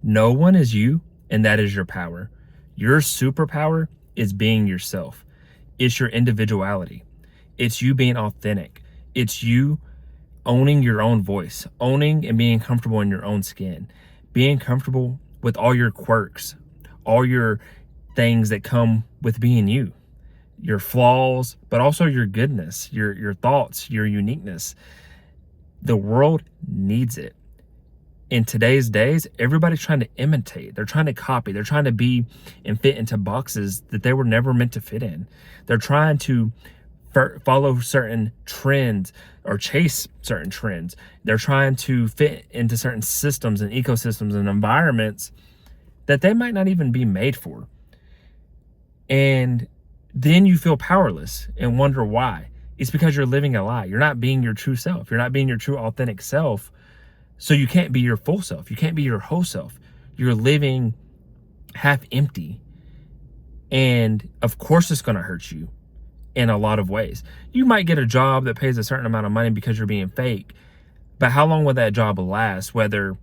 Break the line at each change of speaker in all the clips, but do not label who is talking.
No one is you, and that is your power. Your superpower is being yourself. It's your individuality. It's you being authentic. It's you owning your own voice, owning and being comfortable in your own skin, being comfortable with all your quirks, all your things that come with being you, your flaws, but also your goodness, your thoughts, your uniqueness. The world needs it. In today's days, everybody's trying to imitate. They're trying to copy. They're trying to be and fit into boxes that they were never meant to fit in. They're trying to follow certain trends or chase certain trends. They're trying to fit into certain systems and ecosystems and environments that they might not even be made for. And then you feel powerless and wonder why. It's because you're living a lie. You're not being your true self. You're not being your true authentic self. So you can't be your full self. You can't be your whole self. You're living half empty. And of course it's going to hurt you in a lot of ways. You might get a job that pays a certain amount of money because you're being fake. But how long will that job last? Whether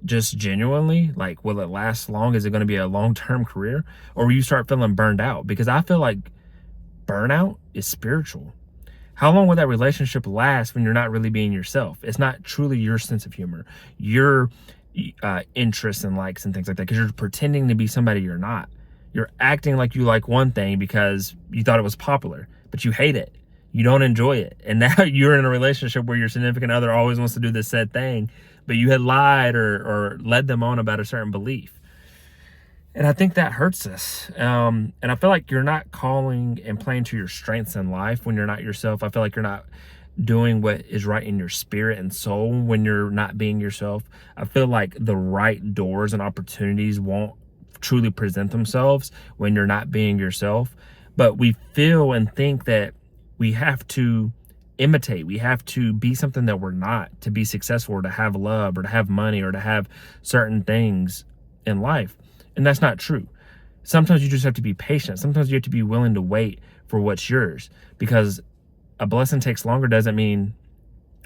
just genuinely, like, will it last long? Is it going to be a long-term career? Or will you start feeling burned out? Because I feel like burnout is spiritual. How long will that relationship last when you're not really being yourself? It's not truly your sense of humor, your interests and likes and things like that, because you're pretending to be somebody you're not. You're acting like you like one thing because you thought it was popular, but you hate it. You don't enjoy it. And now you're in a relationship where your significant other always wants to do this said thing, but you had lied or led them on about a certain belief. And I think that hurts us. And I feel like you're not calling and playing to your strengths in life when you're not yourself. I feel like you're not doing what is right in your spirit and soul when you're not being yourself. I feel like the right doors and opportunities won't truly present themselves when you're not being yourself. But we feel and think that we have to imitate. We have to be something that we're not to be successful or to have love or to have money or to have certain things in life. And that's not true. Sometimes you just have to be patient. Sometimes you have to be willing to wait for what's yours, because a blessing takes longer doesn't mean,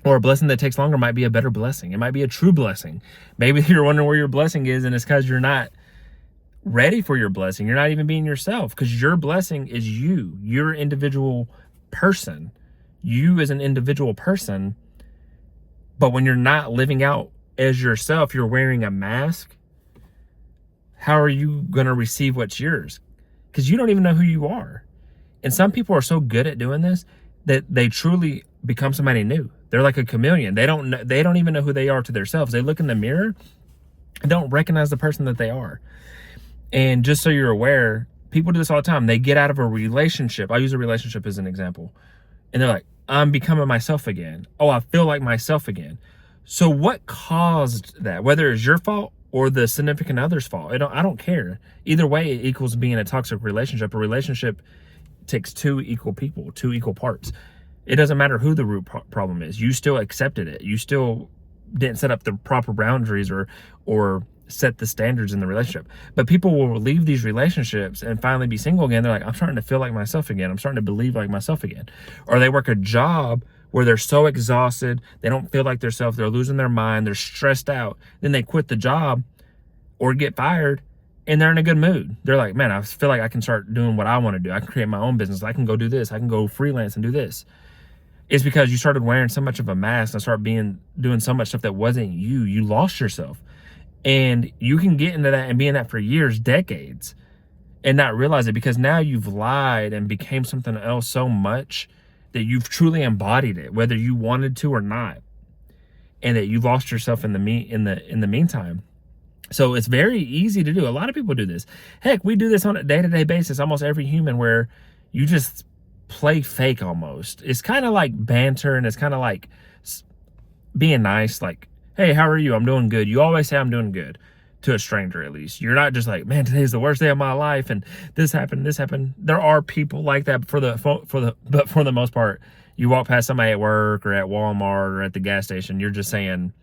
or a blessing that takes longer might be a better blessing. It might be a true blessing. Maybe you're wondering where your blessing is, and it's because you're not ready for your blessing. You're not even being yourself, because your blessing is you. You're an individual person. You as an individual person. But when you're not living out as yourself, you're wearing a mask. How are you going to receive what's yours? Because you don't even know who you are. And some people are so good at doing this that they truly become somebody new. They're like a chameleon. They don't even know who they are to themselves. They look in the mirror and don't recognize the person that they are. And just so you're aware, people do this all the time. They get out of a relationship. I'll use a relationship as an example. And they're like, I'm becoming myself again. Oh, I feel like myself again. So what caused that? Whether it's your fault or the significant other's fault, I don't care. Either way, it equals being a toxic relationship. A relationship takes two equal people, two equal parts. It doesn't matter who the root problem is. You still accepted it. You still didn't set up the proper boundaries or set the standards in the relationship. But people will leave these relationships and finally be single again. They're like, I'm starting to feel like myself again. I'm starting to believe like myself again. Or they work a job where they're so exhausted, they don't feel like themselves, they're losing their mind, they're stressed out. Then they quit the job or get fired, and they're in a good mood. They're like, man, I feel like I can start doing what I want to do. I can create my own business. I can go do this. I can go freelance and do this. It's because you started wearing so much of a mask and started doing so much stuff that wasn't you. You lost yourself. And you can get into that and be in that for years, decades, and not realize it, because now you've lied and became something else so much that you've truly embodied it, whether you wanted to or not, and that you lost yourself in the meantime. So it's very easy to do. A lot of people do this. Heck, we do this on a day-to-day basis, almost every human, where you just play fake almost. It's kind of like banter, and it's kind of like being nice, like, hey, how are you? I'm doing good. You always say I'm doing good, to a stranger at least. You're not just like, man, today's the worst day of my life and this happened. There are people like that, but for the most part, you walk past somebody at work or at Walmart or at the gas station, you're just saying,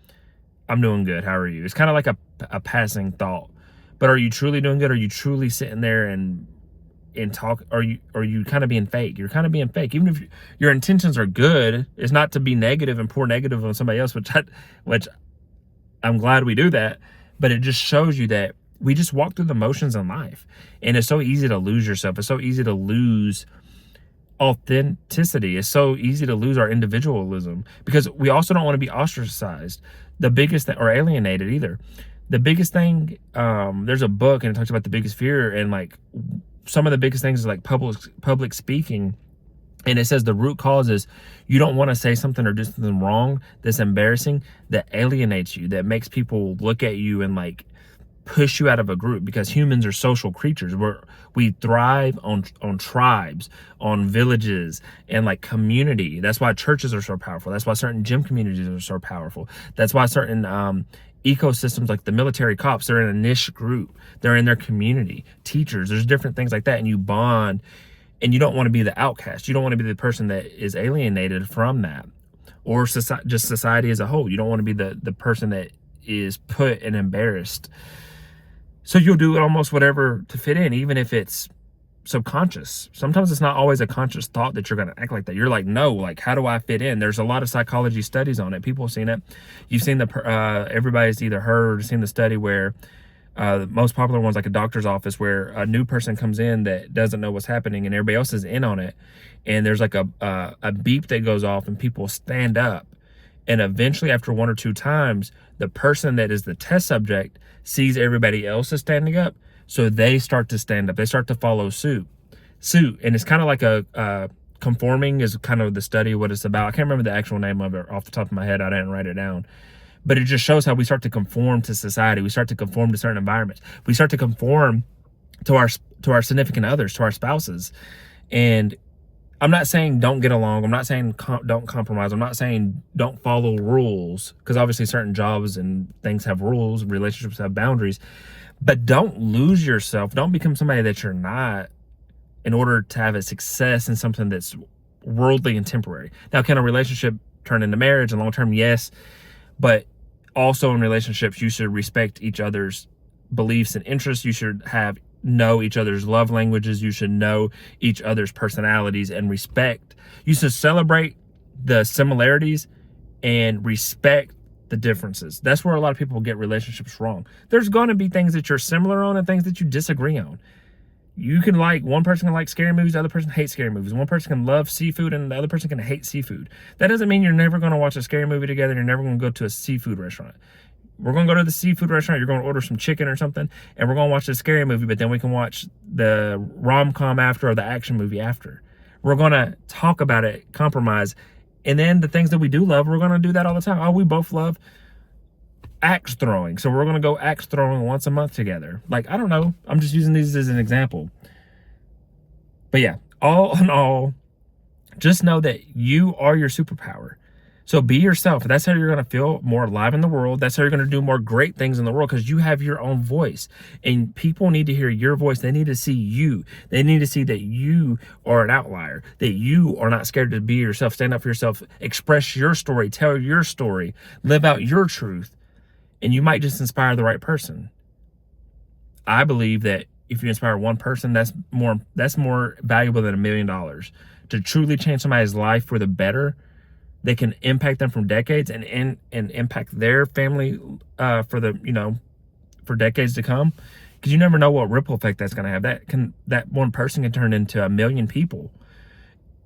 I'm doing good. How are you? It's kind of like a passing thought. But are you truly doing good? Are you truly sitting there and talk? Are you kind of being fake? You're kind of being fake. Even if your intentions are good, it's not to be negative and pour negative on somebody else, which I'm glad we do that. But it just shows you that we just walk through the motions in life. And it's so easy to lose yourself. It's so easy to lose authenticity. It's so easy to lose our individualism, because we also don't want to be ostracized, the biggest thing, or alienated either. The biggest thing, there's a book and it talks about the biggest fear, and like some of the biggest things is like public speaking. And it says the root cause is you don't want to say something or do something wrong that's embarrassing, that alienates you, that makes people look at you and like push you out of a group, because humans are social creatures. We thrive on tribes, on villages, and like community. That's why churches are so powerful. That's why certain gym communities are so powerful. That's why certain ecosystems, like the military cops, they're in a niche group. They're in their community. Teachers, there's different things like that, and you bond. And you don't want to be the outcast. You don't want to be the person that is alienated from that, or just society as a whole. You don't want to be the person that is put and embarrassed. So you'll do almost whatever to fit in, even if it's subconscious. Sometimes it's not always a conscious thought that you're going to act like that. You're like, no, like, how do I fit in? There's a lot of psychology studies on it. People have seen it. You've seen everybody's either heard or seen the study where the most popular one's like a doctor's office, where a new person comes in that doesn't know what's happening and everybody else is in on it. And there's like a beep that goes off and people stand up. And eventually, after one or two times, the person that is the test subject sees everybody else is standing up. So they start to stand up. They start to follow suit. And it's kind of like a conforming is kind of the study of what it's about. I can't remember the actual name of it off the top of my head. I didn't write it down. But it just shows how we start to conform to society. We start to conform to certain environments. We start to conform to our significant others, to our spouses. And I'm not saying don't get along. I'm not saying don't compromise. I'm not saying don't follow rules, because obviously certain jobs and things have rules, relationships have boundaries. But don't lose yourself. Don't become somebody that you're not in order to have a success in something that's worldly and temporary. Now, can a relationship turn into marriage and long-term? Yes. But also in relationships, you should respect each other's beliefs and interests. You should know each other's love languages. You should know each other's personalities and respect. You should celebrate the similarities and respect the differences. That's where a lot of people get relationships wrong. There's going to be things that you're similar on and things that you disagree on. You can one person can like scary movies, the other person hates scary movies. One person can love seafood and the other person can hate seafood. That doesn't mean you're never going to watch a scary movie together. You're never going to go to a seafood restaurant. We're going to go to the seafood restaurant. You're going to order some chicken or something, and we're going to watch the scary movie, but then we can watch the rom-com after, or the action movie after. We're going to talk about it, compromise. And then the things that we do love, we're going to do that all the time. Oh, we both love axe throwing, so we're going to go axe throwing once a month together. Like, I don't know. I'm just using these as an example. But yeah, all in all, just know that you are your superpower. So be yourself. That's how you're going to feel more alive in the world. That's how you're going to do more great things in the world, because you have your own voice. And people need to hear your voice. They need to see you. They need to see that you are an outlier, that you are not scared to be yourself, stand up for yourself, express your story, tell your story, live out your truth. And you might just inspire the right person. I believe that if you inspire one person, that's more valuable than $1 million. To truly change somebody's life for the better, they can impact them for decades and impact their family for decades to come. Because you never know what ripple effect that's going to have. That one person can turn into 1 million people.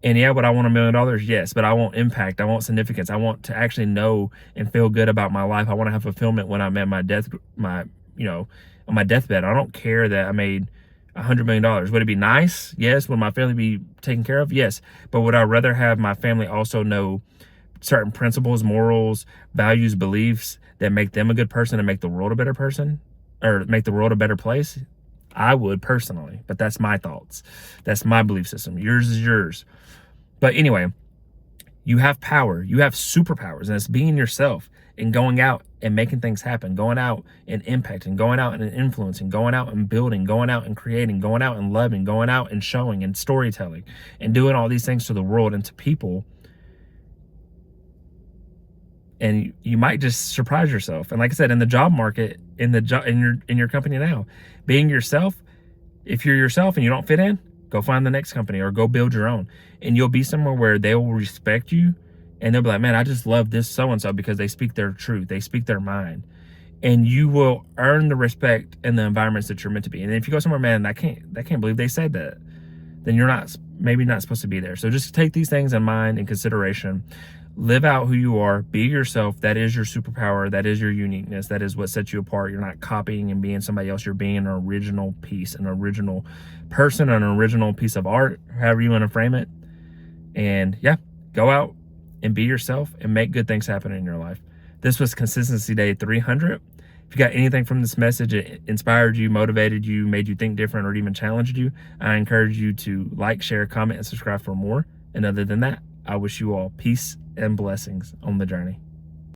And yeah, but I want $1 million. Yes, but I want impact. I want significance. I want to actually know and feel good about my life. I want to have fulfillment when I'm at on my deathbed. I don't care that I made $100 million. Would it be nice? Yes. Would my family be taken care of? Yes. But would I rather have my family also know certain principles, morals, values, beliefs that make them a good person and make the world a better person, or make the world a better place? I would personally, but that's my thoughts. That's my belief system. Yours is yours. But anyway, you have power. You have superpowers, and it's being yourself and going out and making things happen, going out and impacting, going out and influencing, going out and building, going out and creating, going out and loving, going out and showing and storytelling, and doing all these things to the world and to people. And you might just surprise yourself. And like I said, in the job market, in your company now, being yourself, if you're yourself and you don't fit in, go find the next company or go build your own. And you'll be somewhere where they will respect you, and they'll be like, man, I just love this so-and-so because they speak their truth. They speak their mind. and you will earn the respect in the environments that you're meant to be. And if you go somewhere, man, I can't believe they said that, then you're maybe not supposed to be there. So just take these things in mind, in consideration. Live out who you are. Be yourself. That is your superpower. That is your uniqueness. That is what sets you apart. You're not copying and being somebody else. You're being an original piece, an original person, an original piece of art, however you want to frame it. And yeah, go out and be yourself and make good things happen in your life. This was Consistency Day 300. If you got anything from this message, it inspired you, motivated you, made you think different, or even challenged you, I encourage you to like, share, comment, and subscribe for more. And other than that, I wish you all peace and blessings on the journey.